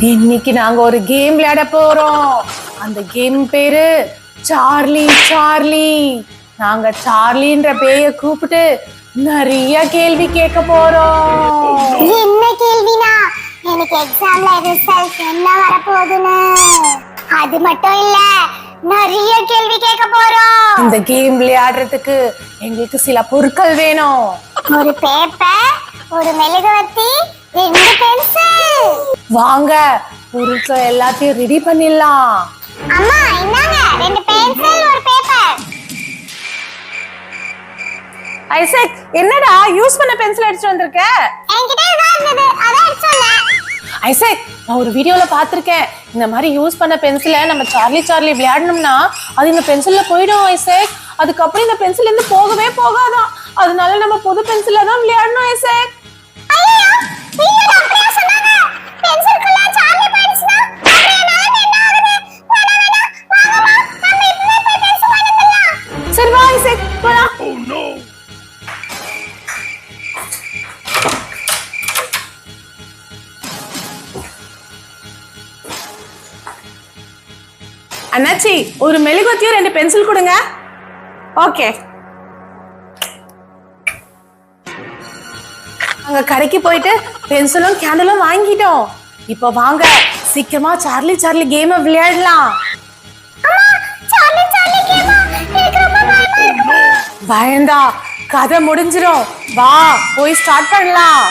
இன்னைக்கு நாங்க ஒரு கேம் விளையாட போறோம். அந்த கேம் பேரு சார்லி சார்லி. நாங்க சார்லின்ற பேய கூப்பிட்டு நிறைய கேள்வி கேட்க போறோம். என்ன கேள்வினா எனக்கு எக்ஸாம்ல ரிசல்ட் என்ன வரப்போகுதுன்னு அது மட்டும் இல்ல, நிறைய கேள்வி கேட்க போறோம். இந்த கேம் விளையாடுறதுக்கு எங்களுக்கு சில பொருட்கள் வேணும். ஒரு பேப்பர், ஒரு மெழுகுவர்த்தி, 2 பென்சில். வாங்க பொருட்கள் எல்லாத்தையும் ரெடி பண்ணிடலாம். அம்மா இந்தாங்க 2 பென்சில், ஒரு பேப்பர். ஐசக், என்னடா யூஸ் பண்ண பென்சில் எடுத்து வந்திருக்க? என்கிட்ட இதான் இருந்தது, அதான் எடுத்து வந்தேன். ஐசக், நான் ஒரு வீடியோல பாத்திருக்கேன். இந்த மாதிரி யூஸ் பண்ண பென்சிலை நம்ம சார்லி சார்லி விளையாடணும்னா அது இந்த பென்சில்ல போயிடும் ஐசக். அதுக்கப்புறம் இந்த பென்சில் இருந்து போகவே போகாதான். அதனால நம்ம புது பென்சில்ல தான் விளையாடணும் ஐசக். ஐயோ, வீடியோல அப்படியே சொன்னாங்க. பென்சில்குள்ள சார்லி போயிடுச்சுனா அப்புறம் என்னால என்ன ஆகுது? வேணா வாங்கம்மா, நம்ம இப்பவே போய் பென்சில் வாங்கிட்டு வரலாம். சரி வா ஐசக், போலாம். அண்ணாச்சி, ஒரு மெழுகுவர்த்தியும் 2 பென்சில் கொடுங்க. ஓகே. நாங்க கடைக்கு போயிட்டு பென்சிலும் கேண்டலும் வாங்கிட்டோம். இப்போ வாங்க சீக்கிரமா சார்லி சார்லி கேம் விளையாடலாம். சார்லி சார்லி கேமா, எனக்கு ரொம்ப பயமா இருக்கு. பயந்தா கதை முடிஞ்சிடும். வா போய் ஸ்டார்ட் பண்ணலாம்.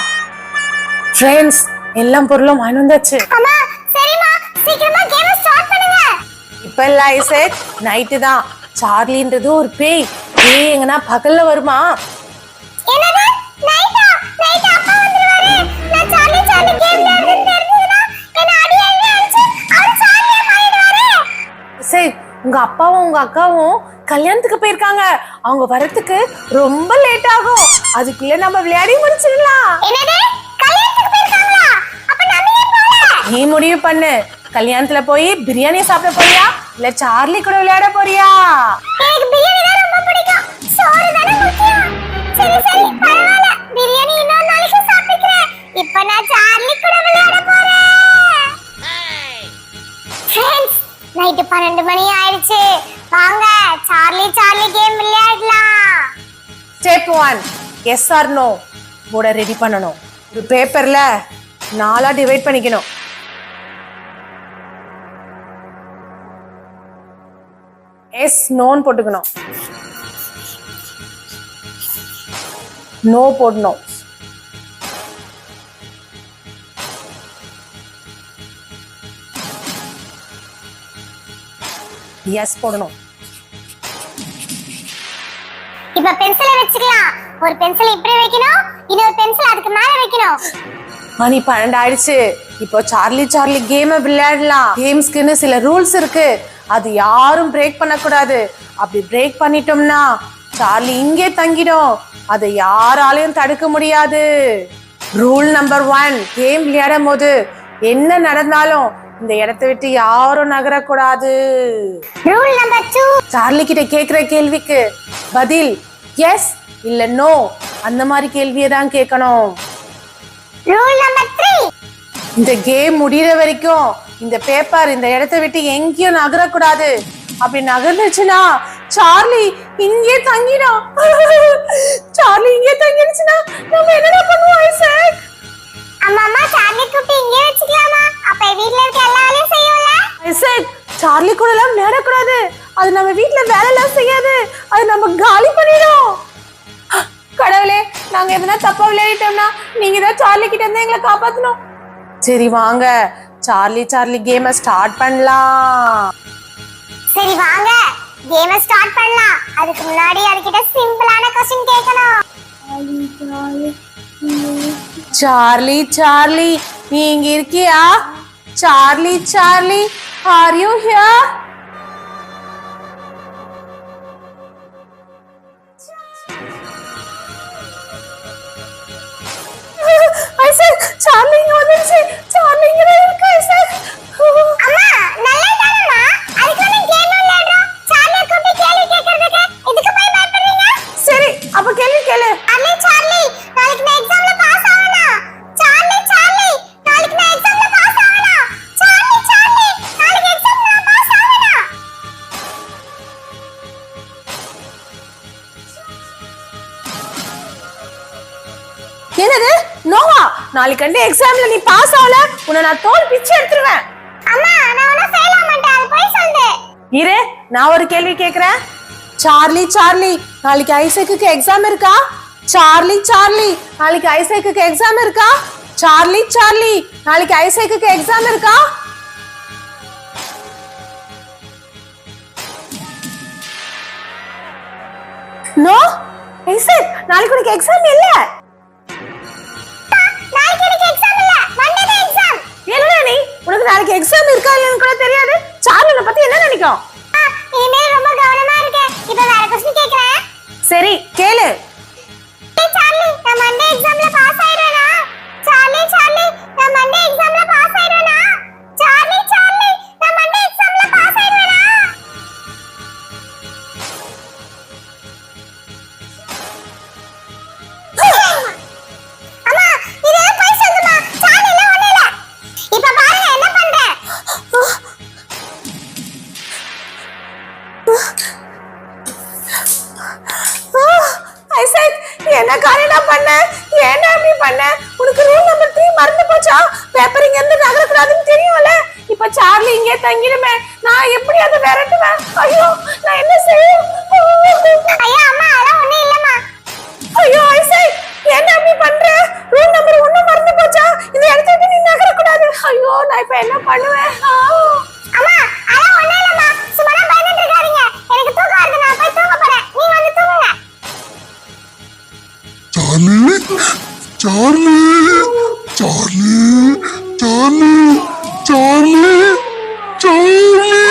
ஃப்ரெண்ட்ஸ், எல்லாம் பொருளும் வாங்கி வந்தாச்சு. அம்மா சரிம்மா, சீக்கிரமா கேம் ஸ்டார்ட் பண்ணுங்க. இப்ப இல்ல ஐசக், நைட்டு தான். சார்லின்றது ஒரு பேய். பேய் எங்கன்னா பகல்ல வருமா? என்னது? நைட்டா? நைட் அப்பா வந்துருவாரு. நான் சார்லி சார்லி கேம் விளையாடுறேன்னு தெரிஞ்சதுனா என்ன அடி அடிச்சு அவர் சார்லியா மாறிடுவாரு. சரி, உங்க அப்பாவும் உங்க அக்காவும் கல்யாணத்துக்கு போயிருக்காங்க. அவங்க வரத்துக்கு ரொம்ப லேட் ஆகும். அதுக்குள்ள நம்ம விளையாடி முடிச்சிடலாம். என்னது? கல்யாணத்துக்கு போயிருக்காங்களா? அப்ப நம்ம ஏன் போல? நீ முடிவு பண்ணு. கல்யாணத்துல போய் பிரியாணி சாப்பிட போறியா இல்ல சார்லி கூட விளையாட போறியா? எனக்கு பிரியாணி தான் ரொம்ப பிடிக்கும். சோறு தானே முக்கியம். சரி சரி பரவாயில்ல, பிரியாணி இன்னொரு நாளைக்கு சாப்பிட்டுக்கிறேன். இப்போ நான் சார்லி கூட விளையாட போறேன். ஃப்ரெண்ட்ஸ், நைட் 12 மணி ஆயிடுச்சு. வாங்க சார்லி சார்லி கேம் விளையாடலாம். ஸ்டெப் 1, எஸ் ஆர் நோ போர்டை ரெடி பண்ணணும். ஒரு பேப்பர்ல 4ஆ டிவைட் பண்ணிக்கணும். எஸ் நோன்னு போட்டுக்கணும். நோ போடணும். எஸ் போடணும். இப்ப பென்சிலை வச்சுக்கலாம். ஒரு பென்சில் இப்படி வைக்கணும், இன்னொரு பென்சில் அதுக்கு மேல வைக்கணும். மணி 12 ஆயிடுச்சு. இப்போ சார்லி சார்லி கேம் விளையாடலாம். கேம்ஸ்க்குன்னு சில ரூல்ஸ் இருக்கு. அது யாரும் பிரேக் பண்ணக்கூடாது. அப்படி பிரேக் பண்ணிட்டோம்னா சார்லி இங்கே தங்கிடும். அதை யாராலையும் தடுக்க முடியாது. ரூல் நம்பர் 1, கேம் விளையாடும் போது என்ன நடந்தாலும் இந்த இடத்தை விட்டு யாரும் நகரக்கூடாது. ரூல் நம்பர் 2, சார்லி கிட்ட கேக்குற கேள்விக்கு பதில் எஸ் இல்ல நோ அந்த மாதிரி கேள்வியை தான் கேட்கணும். ரூல் நம்பர் 3, இந்த கேம் முடிகிற வரைக்கும் இந்த பேப்பர் இந்த இடத்தை விட்டு எங்கேயும் நகரக்கூடாது. அப்படி நகர்ந்துச்சுன்னா சார்லி இங்கே தங்கிடும். சார்லி இங்கே தங்கிடுச்சுன்னா நம்ம என்னடா பண்ணுவோம் ஐசக்? அம்மா சார்லி கூப்பிட்டு இங்கே வச்சுக்கலாமா? அப்ப வீட்ல இருக்க எல்லா வேலையும் செய்யும்ல. ஐசக், சார்லி கூட எல்லாம் விளையாடக்கூடாது. அது நம்ம வீட்டுல வேலை எல்லாம் செய்யாது. அது நம்ம காலி பண்ணிடும். கடவுளே, நாங்க எதனா தப்பா விளையாடிட்டோம்னா நீங்க தான் சார்லி கிட்ட இருந்து எங்களை காப்பாத்தணும். சரி வாங்க சார்லி சார்லி கேமை ஸ்டார்ட் பண்ணலாம். சரி வாங்க கேமை ஸ்டார்ட் பண்ணலாம். அதுக்கு முன்னாடி அதுகிட்ட சிம்பிளான क्वेश्चन கேட்கணும். சார்லி சார்லி, நீ இங்க இருக்கியா? Charlie Charlie, are you here? Isaac, Charlie இங்க வந்துருச்சு. சார்லி இங்க இருக்கு ஐசக். அம்மா நல்லா தானம்மா, அதுக்கு வந்து கேம் விளையாடுறோம். சார்லி கூப்பிட்டு கேள்வி கேட்கறதுக்கு இதுக்கு போய் பயப்படுறீங்க? சரி, அப்ப கேள்வி கேளு. சார்லி சார்லி, நாளைக்கு நான் எக்ஸாம்ல பாஸ் ஆவணும். சார்லி சார்லி, நாளைக்கு நான் எக்ஸாம்ல பாஸ் ஆவணும். நாளைக்கு கண்டு எக்ஸாம்ல நீ பாஸ் ஆகல உன்னை நான் தோல் பிச்சு எடுத்துருவேன். அம்மா நான் உன ஃபெயில் ஆக மாட்டேன், அது போய் சொல்லு. இரு, நான் ஒரு கேள்வி கேக்குறேன். சார்லி சார்லி நாளைக்கு ஐசக்குக்கு எக்ஸாம் இருக்கா? சார்லி சார்லி நாளைக்கு ஐசக்குக்கு எக்ஸாம் இருக்கா? சார்லி சார்லி நாளைக்கு ஐசக்குக்கு எக்ஸாம் இருக்கா? நோ ஐசக், நாளைக்கு உனக்கு எக்ஸாம் இல்ல. நாளைக்கு எனக்கு எக்ஸாம் இல்ல, மண்டே தான் எக்ஸாம். என்னடா நீ, உனக்கு நாளைக்கு எக்ஸாம் இருக்கா இல்லன்னு கூட தெரியாது. சார்லினை பத்தி என்ன நினைக்கும்? இனிமே ரொம்ப கவனமா இருக்கேன். இப்போ வேற क्वेश्चन கேக்குறேன். சரி கேளு. ஏய் சார்லி, நான் மண்டே எக்ஸாம்ல பாஸ் ஆயிடுவேனா? சார்லி சார்லி, நான் மண்டே எக்ஸாம்ல பாஸ் ஆயிடுவேனா? சார்லி சார்லி, நான் மண்டே எக்ஸாம்ல பாஸ் ஆயிடுவேனா? அம்மா, இது போய் சொல்லுமா. சார்லி இல்ல ஒண்ணு இல்ல. இப்ப பாருங்க என்ன பண்றேன். ஐசக், என்ன காரியமா பண்ண? ஏன்டா இப்படி பண்ண? உனக்கு ரூல் நம்பர் 3 மறந்து போச்சா? பேப்பர் இங்க இருந்து நகர கூடாதுன்னு தெரியும்ல. இப்ப சார்லி இங்கே தங்கிடுமே, நான் எப்படி அதை விரட்டுவேன்? ஐயோ, நான் என்ன செய்யும்? ஐயா அம்மா, அதெல்லாம் ஒண்ணு இல்லம்மா. ஐயோ ஐசக், என்ன இப்படி பண்ற? ரூல் நம்பர் 1 மறந்து போச்சா? இந்த இடத்த விட்டு நீ நகர கூடாது. ஐயோ, நான் இப்ப என்ன பண்ணுவேன்? அம்மா, அதெல்லாம் ஒண்ணு இல்லம்மா. சும்மா பயந்துட்டு இருக்காதீங்க. எனக்கு தூக்கம் வருது, நான் போய் தூங்க போறேன். நீ வந்து தூங்குங்க. Charlie Charlie Charlie Charlie Charlie Charlie